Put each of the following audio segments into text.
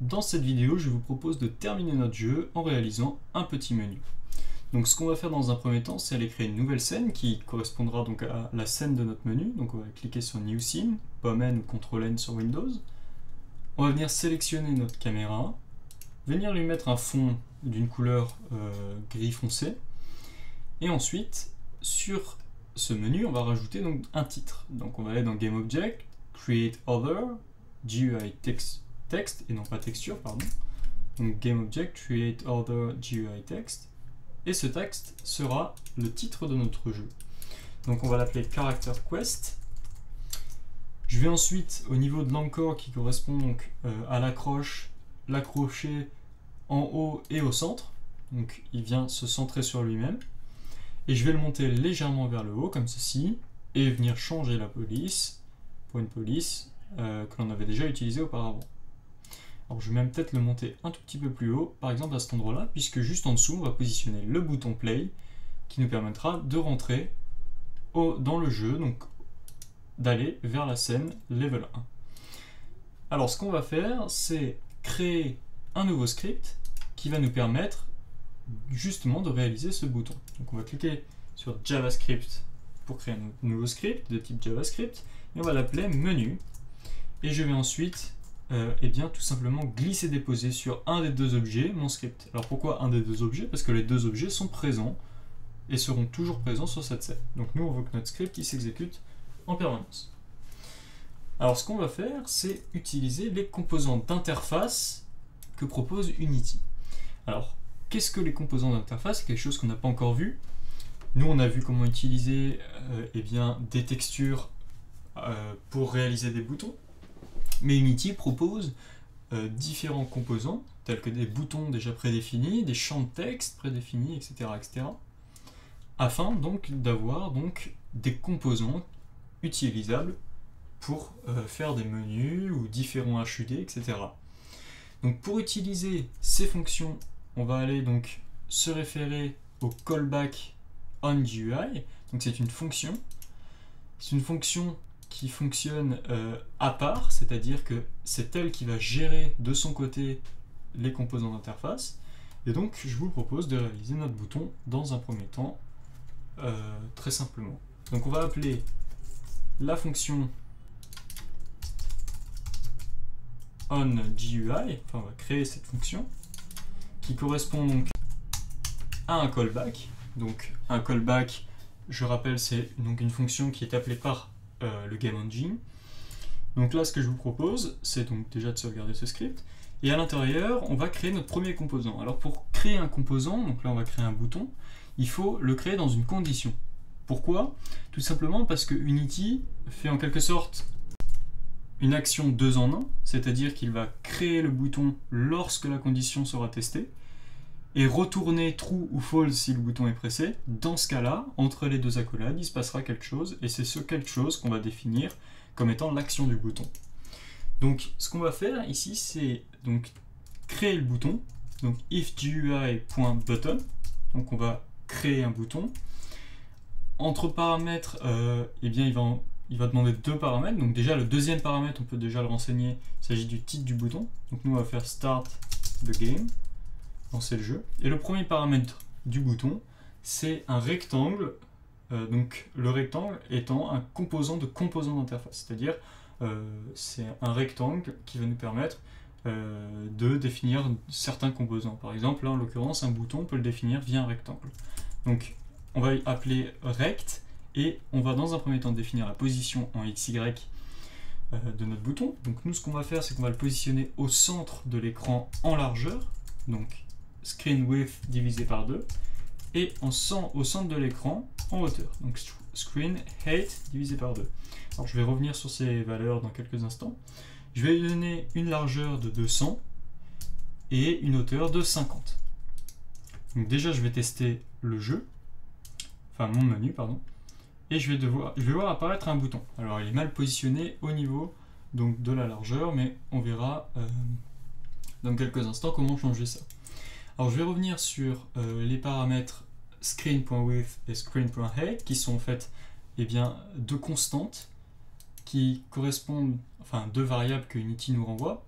Dans cette vidéo, je vous propose de terminer notre jeu en réalisant un petit menu. Donc ce qu'on va faire dans un premier temps, c'est aller créer une nouvelle scène qui correspondra donc à la scène de notre menu. Donc on va cliquer sur New Scene, Pomme N ou Ctrl N sur Windows. On va venir sélectionner notre caméra, venir lui mettre un fond d'une couleur gris foncé. Et ensuite, sur ce menu, on va rajouter donc un titre. Donc on va aller dans Game Object, Create Other, GUI Text et non pas texture, pardon. Donc Game Object, Create Other, GUI Text. Et ce texte sera le titre de notre jeu. Donc on va l'appeler Character Quest. Je vais ensuite, au niveau de l'anchor qui correspond donc à l'accrocher en haut et au centre. Donc il vient se centrer sur lui-même. Et je vais le monter légèrement vers le haut, comme ceci, et venir changer la police pour une police que l'on avait déjà utilisée auparavant. Alors je vais même peut-être le monter un tout petit peu plus haut, par exemple à cet endroit-là, puisque juste en dessous, on va positionner le bouton Play, qui nous permettra de rentrer dans le jeu, donc d'aller vers la scène Level 1. Alors ce qu'on va faire, c'est créer un nouveau script qui va nous permettre justement de réaliser ce bouton. Donc on va cliquer sur JavaScript pour créer un nouveau script de type JavaScript, et on va l'appeler menu, et je vais ensuite tout simplement glisser-déposer sur un des deux objets mon script. Alors pourquoi un des deux objets? Parce que les deux objets sont présents et seront toujours présents sur cette scène. Donc nous on veut que notre script s'exécute en permanence. Alors ce qu'on va faire, c'est utiliser les composants d'interface que propose Unity. Alors qu'est-ce que les composants d'interface? C'est quelque chose qu'on n'a pas encore vu. Nous on a vu comment utiliser des textures pour réaliser des boutons. Mais Unity propose différents composants, tels que des boutons déjà prédéfinis, des champs de texte prédéfinis, etc. afin donc d'avoir des composants utilisables pour faire des menus ou différents HUD, etc. Donc pour utiliser ces fonctions, on va aller donc se référer au callback onGUI. Donc c'est une fonction. C'est une fonction qui fonctionne à part, c'est-à-dire que c'est elle qui va gérer de son côté les composants d'interface. Et donc je vous propose de réaliser notre bouton dans un premier temps très simplement. Donc on va appeler la fonction onGUI, enfin on va créer cette fonction qui correspond donc à un callback. Donc un callback, je rappelle, c'est donc une fonction qui est appelée par le Game Engine. Donc là, ce que je vous propose, c'est donc déjà de sauvegarder ce script. Et à l'intérieur, on va créer notre premier composant. Alors pour créer un composant, donc là on va créer un bouton, il faut le créer dans une condition. Pourquoi? Tout simplement parce que Unity fait en quelque sorte une action 2 en 1, c'est-à-dire qu'il va créer le bouton lorsque la condition sera testée, et retourner true ou false si le bouton est pressé. Dans ce cas-là, entre les deux accolades, il se passera quelque chose, et c'est ce quelque chose qu'on va définir comme étant l'action du bouton. Donc ce qu'on va faire ici, c'est donc créer le bouton, donc ifGUI.button, donc on va créer un bouton. Entre paramètres, il va demander deux paramètres. Donc déjà le deuxième paramètre, on peut déjà le renseigner, il s'agit du titre du bouton. Donc nous on va faire Start the Game, lancer le jeu. Et le premier paramètre du bouton, c'est un rectangle, donc le rectangle étant un composant d'interface, c'est-à-dire c'est un rectangle qui va nous permettre de définir certains composants. Par exemple, là en l'occurrence, un bouton, on peut le définir via un rectangle. Donc on va appeler rect, et on va dans un premier temps définir la position en XY de notre bouton. Donc nous, ce qu'on va faire, c'est qu'on va le positionner au centre de l'écran en largeur, donc screen width divisé par 2, et au centre de l'écran en hauteur, donc screen height divisé par 2. Alors je vais revenir sur ces valeurs dans quelques instants. Je vais lui donner une largeur de 200 et une hauteur de 50. Donc déjà je vais tester le jeu, enfin mon menu, pardon, et je vais voir apparaître un bouton. Alors il est mal positionné au niveau donc de la largeur, mais on verra dans quelques instants comment changer ça. Alors je vais revenir sur les paramètres screen.width et screen.height, qui sont en fait deux constantes qui correspondent, enfin deux variables que Unity nous renvoie.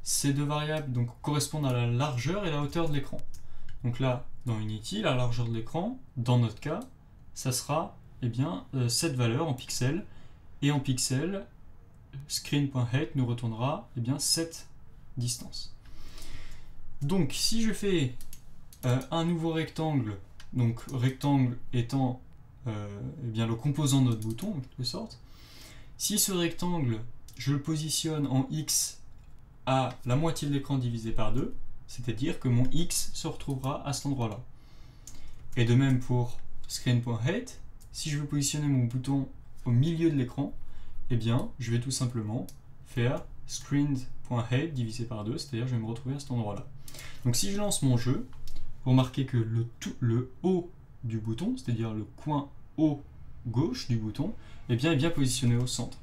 ces deux variables donc, correspondent à la largeur et la hauteur de l'écran. Donc là, dans Unity, la largeur de l'écran, dans notre cas, ça sera eh bien, cette valeur en pixels. Et en pixels, screen.height nous retournera eh bien, cette distance. Donc si je fais un nouveau rectangle, donc rectangle étant eh bien, le composant de notre bouton en quelque sorte, si ce rectangle, je le positionne en X à la moitié de l'écran divisé par 2, c'est-à-dire que mon X se retrouvera à cet endroit-là. Et de même pour screen.height, si je veux positionner mon bouton au milieu de l'écran, eh bien, je vais tout simplement faire screen.height divisé par 2, c'est-à-dire je vais me retrouver à cet endroit-là. Donc si je lance mon jeu, vous remarquez que le haut du bouton, c'est-à-dire le coin haut gauche du bouton, eh bien, est bien positionné au centre.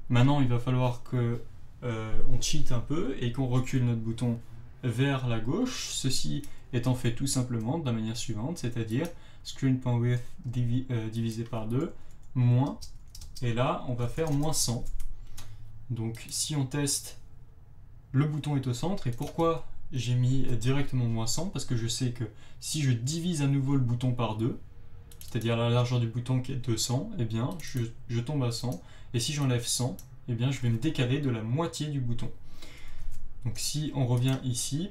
Maintenant, il va falloir que on cheat un peu et qu'on recule notre bouton vers la gauche, ceci étant fait tout simplement de la manière suivante, c'est-à-dire screen.width divisé par 2, moins, et là on va faire moins 100. Donc si on teste, le bouton est au centre, et pourquoi j'ai mis directement moins 100? Parce que je sais que si je divise à nouveau le bouton par 2, c'est-à-dire la largeur du bouton qui est 200, eh bien je tombe à 100, et si j'enlève 100, eh bien je vais me décaler de la moitié du bouton. Donc si on revient ici,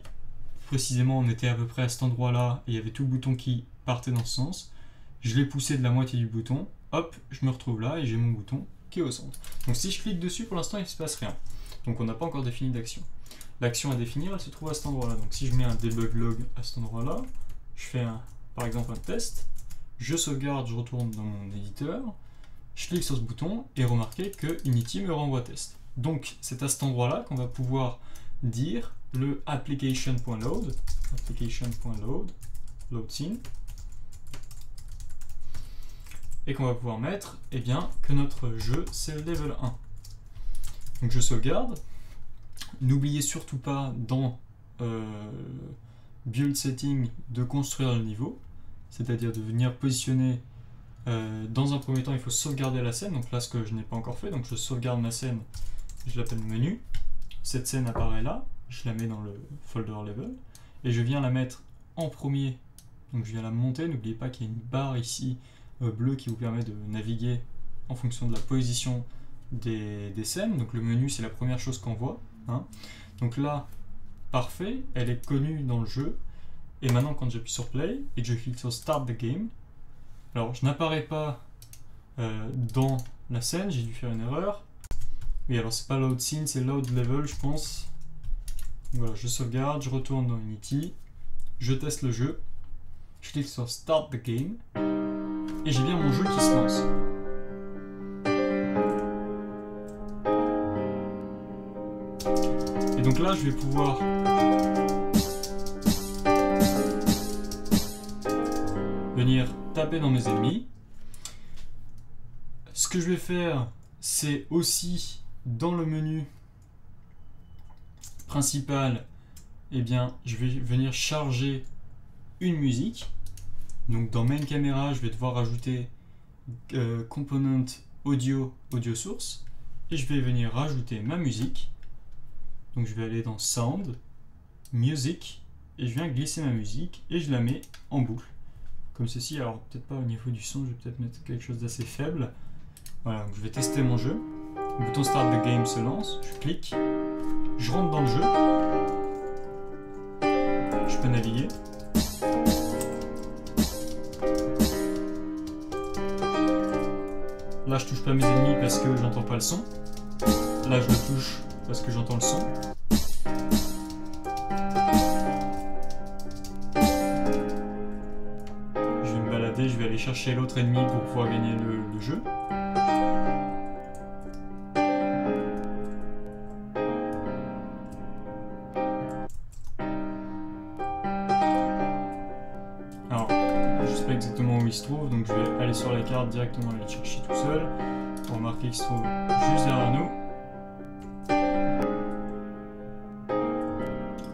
précisément on était à peu près à cet endroit-là, et il y avait tout le bouton qui partait dans ce sens, je l'ai poussé de la moitié du bouton, hop, je me retrouve là, et j'ai mon bouton qui est au centre. Donc si je clique dessus, pour l'instant il ne se passe rien. Donc on n'a pas encore défini d'action. L'action à définir, elle se trouve à cet endroit-là. Donc si je mets un debug log à cet endroit-là, je fais par exemple un test, je sauvegarde, je retourne dans mon éditeur, je clique sur ce bouton, et remarquez que Unity me renvoie test. Donc c'est à cet endroit-là qu'on va pouvoir dire le application.load, load scene, et qu'on va pouvoir mettre eh bien, que notre jeu c'est le level 1. Donc je sauvegarde. N'oubliez surtout pas dans build setting de construire le niveau, c'est-à-dire de venir positionner dans un premier temps il faut sauvegarder la scène, donc là ce que je n'ai pas encore fait, donc je sauvegarde ma scène, je l'appelle menu, cette scène apparaît là, je la mets dans le folder level, et je viens la mettre en premier, donc je viens la monter, n'oubliez pas qu'il y a une barre ici bleue qui vous permet de naviguer en fonction de la position des scènes, donc le menu c'est la première chose qu'on voit, hein. Donc là, parfait, elle est connue dans le jeu, et maintenant quand j'appuie sur play, et que je clique sur start the game, alors je n'apparais pas dans la scène, j'ai dû faire une erreur, oui alors c'est pas load scene, c'est load level je pense. Voilà, je sauvegarde, je retourne dans Unity, je teste le jeu, je clique sur Start the Game, et j'ai bien mon jeu qui se lance. Et donc là, je vais pouvoir venir taper dans mes ennemis. Ce que je vais faire, c'est aussi dans le menu principal, eh bien, je vais venir charger une musique. Donc dans Main Camera, je vais devoir ajouter Component Audio Source, et je vais venir rajouter ma musique. Donc je vais aller dans Sound, Music, et je viens glisser ma musique, et je la mets en boucle. Comme ceci, alors peut-être pas au niveau du son, je vais peut-être mettre quelque chose d'assez faible. Voilà, donc je vais tester mon jeu. Le bouton Start the Game se lance, je clique, je rentre dans le jeu, je peux naviguer. Là je touche pas mes ennemis parce que j'entends pas le son. Là je le touche parce que j'entends le son. Je vais me balader, je vais aller chercher l'autre ennemi pour pouvoir gagner le jeu. Alors, je sais pas exactement où il se trouve, donc je vais aller sur la carte directement aller le chercher tout seul. Pour remarquer qu'il se trouve juste derrière nous.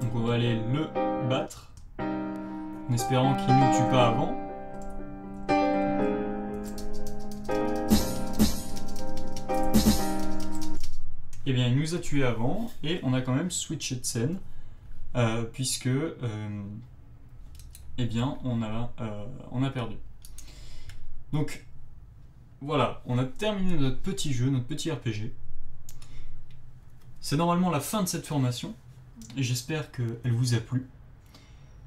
Donc on va aller le battre, en espérant qu'il ne nous tue pas avant. eh bien il nous a tué avant et on a quand même switché de scène puisque eh bien on a perdu. Donc voilà, on a terminé notre petit jeu, notre petit RPG. C'est normalement la fin de cette formation et j'espère qu'elle vous a plu.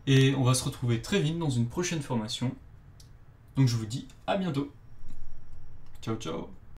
Et on va se retrouver très vite dans une prochaine formation. Donc je vous dis à bientôt. Ciao ciao.